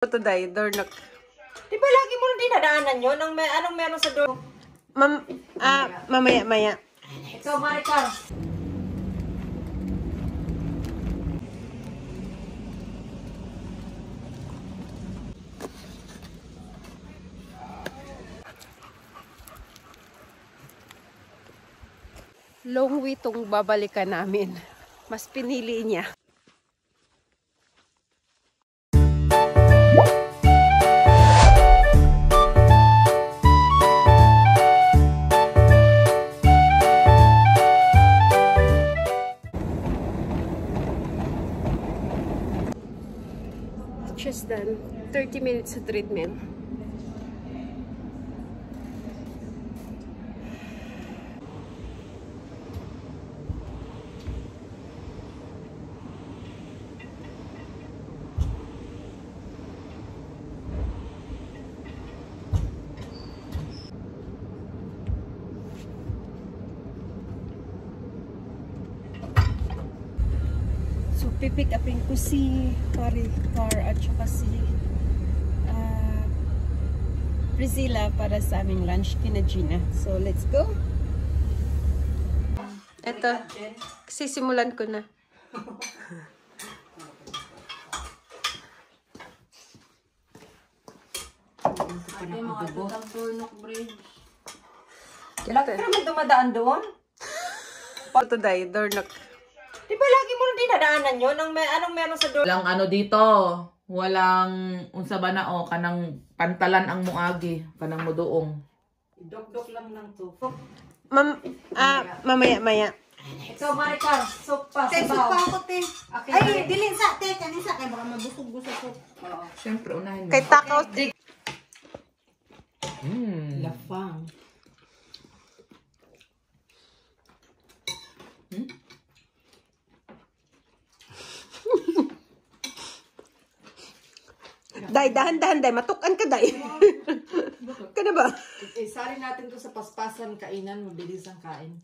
Today, doorknock. Di ba lagi mo nang dinadaanan yun? Anong meron sa door? Mamaya. Ikaw, Maricar. Long way tong babalikan namin. Mas pinili niya. Just done. 30 minutes sa treatment. So, pipick upin ko si Car at saka si Priscilla para sa aming lunch kina Gina. So, let's go! Eto, sisimulan ko na. Ay, mga tutang turnok bridge. Lagi ka naman dumadaan doon? Today, doorknock. Di ba lagi mo nang dinadaanan yun? Anong meron sa door? Walang ano dito, walang unsa ba na o kanang pantalan ang muagi, kanang muduong. Dok-dok lang ng to. Mamaya. Ikaw, Maricar. Soup pa. Te, Sabaw. supa ako, te. Okay, Ay, dilin sa, te. Kanisa, kaya baka mabusog-busog ko. Oo. Siyempre, unahin mo. Kay takaw. Lafang. Day, dahan-dahan, day. Matukan ka, day. Kana ba? Isari natin to sa paspasan kainan. Mabilis ang kain.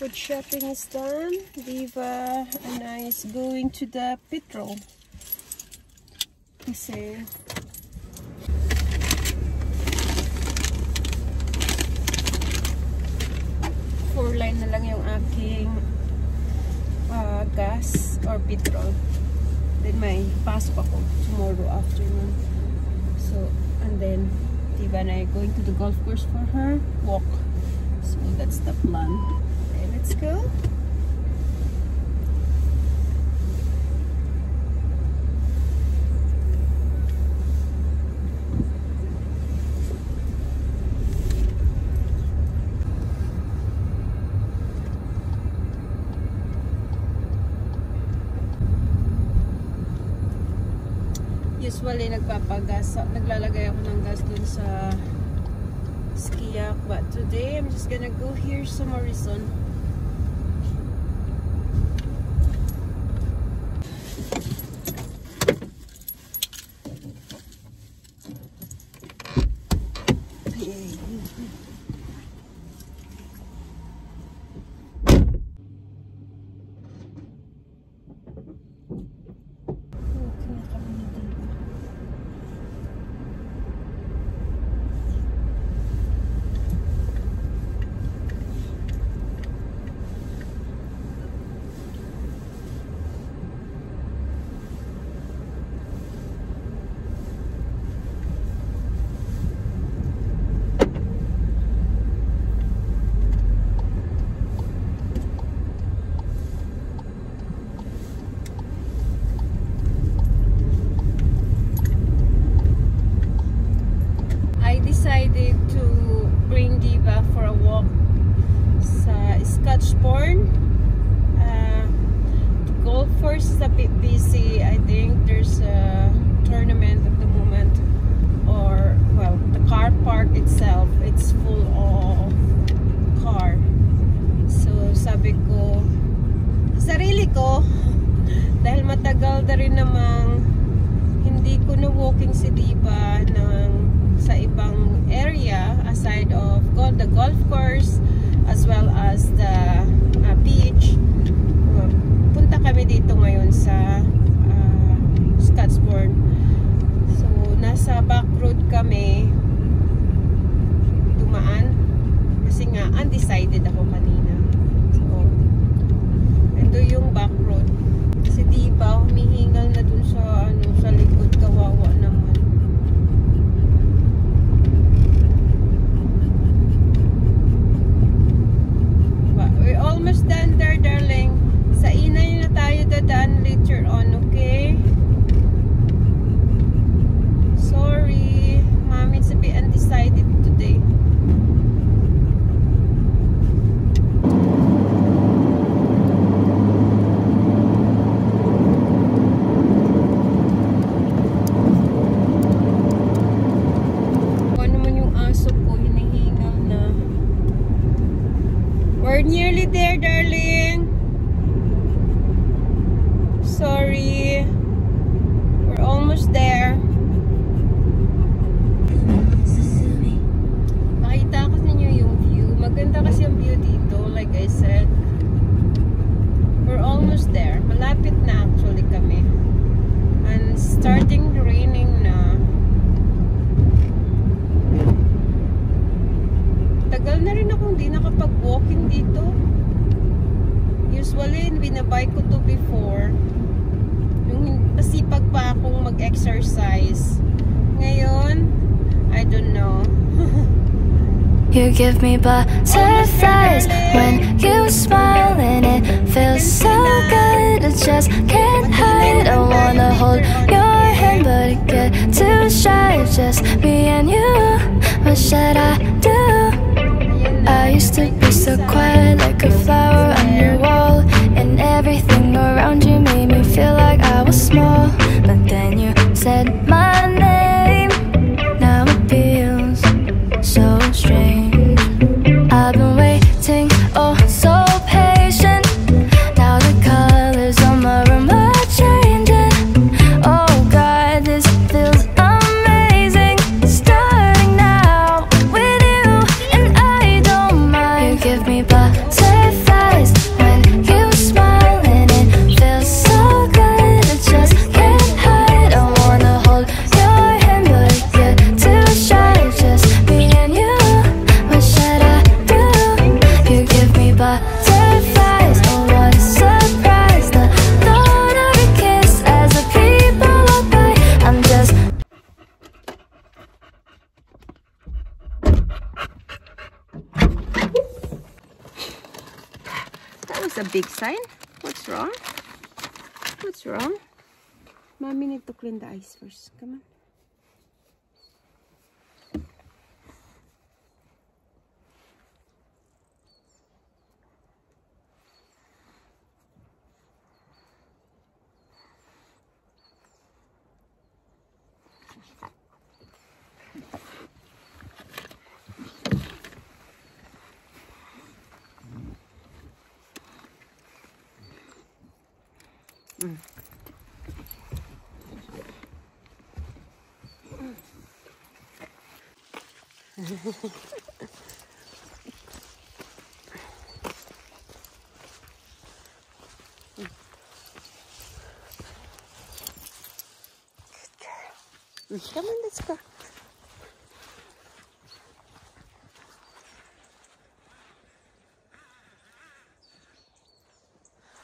food shopping is done. Diva and I is going to the petrol. Kasi 4 line na lang yung aking gas or petrol. Then may pasok ako tomorrow afternoon. So, and then Diva and I are going to the golf course for her walk. So that's the plan. Okay, let's go. Usually naglalagay ako ng gas dun sa Skiak, but today I'm just gonna go here sa Morrison. Decided to bring Diva for a walk sa Scotchbourne. The golf course is a bit busy. I think there's a tournament at the moment, or well, the car park itself, it's full of car. So sabi ko sarili ko, dahil matagal na rin namang hindi ko na walking si Diva sa ibang area aside of the golf course as well as the beach. Punta kami dito ngayon sa Scotchbourne. So nasa back road kami dumaan kasi nga undecided ako kanina. So ito yung back road. Si Diva humihingal na dun sa sa likod, kawawa naman. We're almost done there, darling. Sa Inay na tayo dadaan later on, okay? Sorry, Mommy's a bit undecided today. We're nearly there, darling. Sorry. We're almost there. Makita ko sa inyo yung view. Maganda kasi yung view dito, like I said. We're almost there. Malapit na actually kami. And starting raining na. Tagal na rin akong hindi nakapag-walking dito. Usually, binabay ko to before. Yung pasipag pa akong mag-exercise. Ngayon, I don't know. You give me butterflies when you smile, and it feels so good. I just can't hide. I wanna hold your hand, but I get too shy. Just me and you. What should I do? I used to be so quiet, like a flower on your wall, and everything around you made me feel like I was small. But then you said my name. Now it feels so strange. I've been waiting, oh so patient. Now the colors on my room are changing. Oh God, this feels amazing. a big sign? What's wrong? What's wrong? Mommy need to clean the ice first. Come on. Come on, let's go.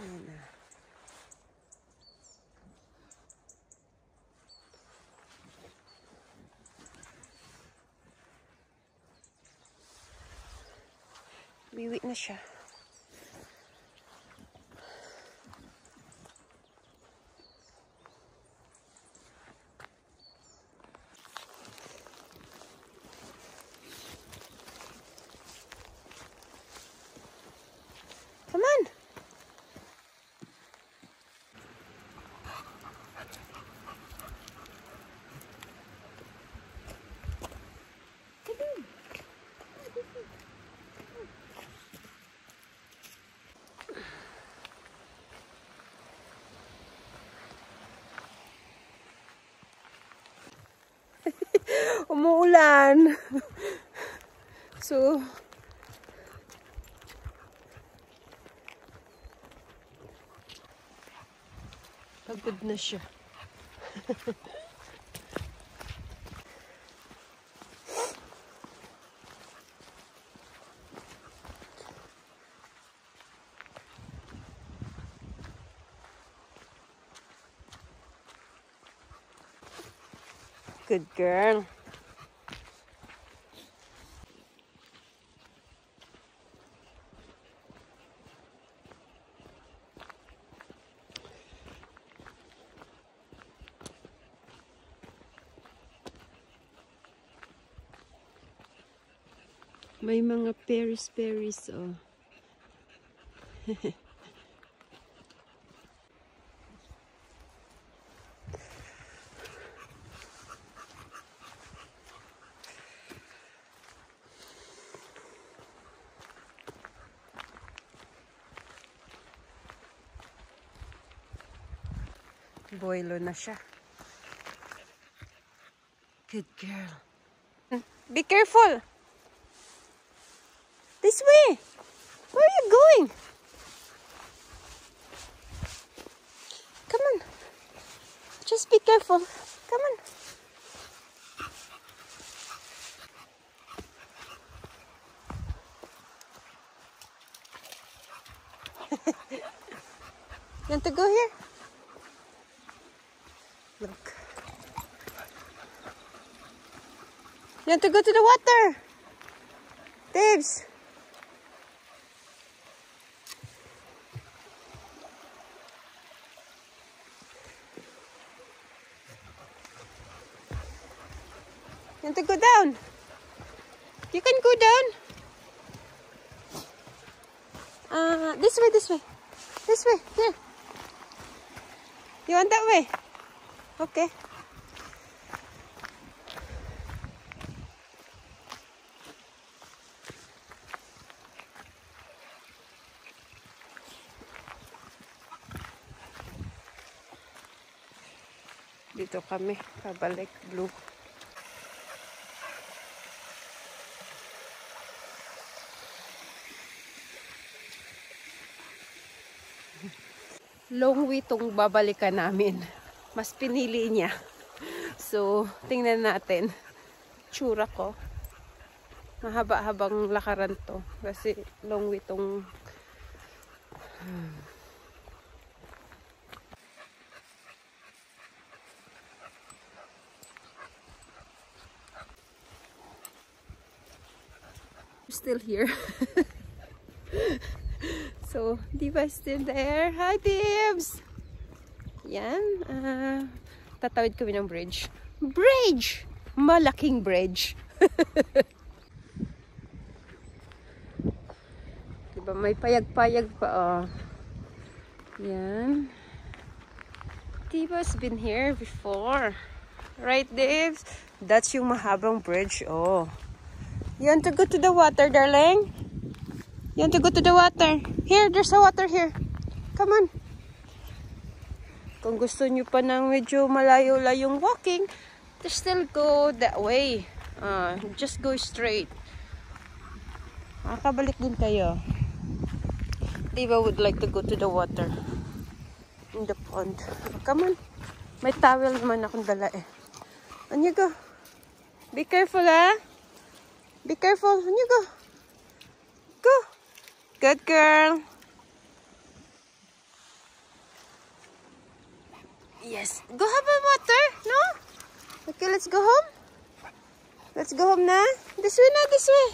Ayan na. Wiwi na siya. Come on. Umuulan. So, pagod na siya. Good girl. May mga berries, oh. Boilo na siya. Good girl. Be careful. This way. Where are you going? Come on. Just be careful. Come on. You want to go here? Look. You want to go to the water? Dibs. You want to go down? You can go down. This way, this way. This way, here. You want that way? Okay. Dito kami, pabalik blue. Long way tong babalikan namin. Mas pinili niya. So, tingnan natin. Tsura ko. Mahaba-habang lakaran to. Kasi long way tong... Still here. So, Diva is still there. Hi, Dibs! Yan. Tatawid kami ng bridge. Bridge! Malaking bridge. Diba, may payag-payag pa, oh. Yan. Diva's been here before. Right, Dibs? That's yung mahabang bridge, oh. You want to go to the water, darling? You want to go to the water? Here, there's a water here. Come on. Kung gusto nyo pa ng medyo malayo-layong walking, just still go that way. Just go straight. Makakabalik din kayo. Diva would like to go to the water. In the pond. Come on. May towel naman akong dala eh. On you go. Be careful, ah. Be careful. On you go. Go. Good girl. Yes. Go have a water. No? Okay, let's go home. Let's go home na. This way na, this way.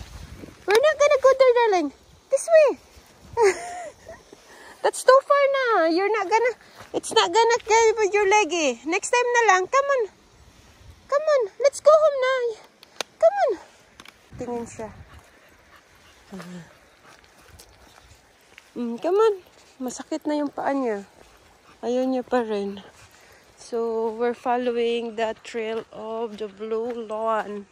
We're not gonna go there, darling. This way. That's too far na. You're not gonna, it's not gonna carry with your leg eh. Next time na lang. Come on. Come on. Let's go home na. Come on. Tingin siya. Come on. Masakit na yung paa niya. Ayaw niya pa rin. So, we're following the trail of the blue lawn.